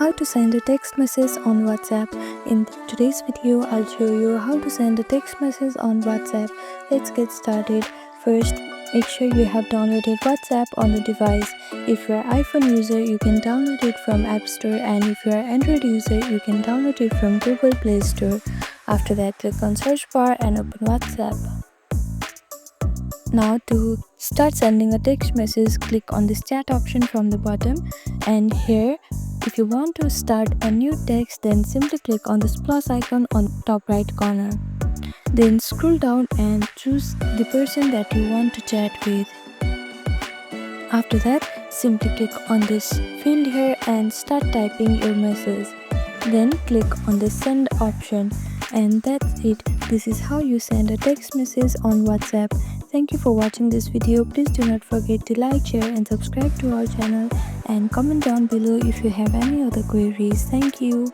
How to send a text message on WhatsApp. In today's video, I'll show you how to send a text message on WhatsApp. Let's get started. First, make sure you have downloaded WhatsApp on the device. If you're an iPhone user, you can download it from App Store, and if you're an Android user, you can download it from Google Play Store. After that, click on search bar and open WhatsApp. Now to start sending a text message, click on this chat option from the bottom, and here if you want to start a new text, then simply click on this plus icon on top right corner. Then scroll down and choose the person that you want to chat with. After that, simply click on this field here and start typing your message. Then click on the send option, and that's it. This is how you send a text message on WhatsApp. Thank you for watching this video. Please do not forget to like, share and subscribe to our channel, and comment down below if you have any other queries. Thank you.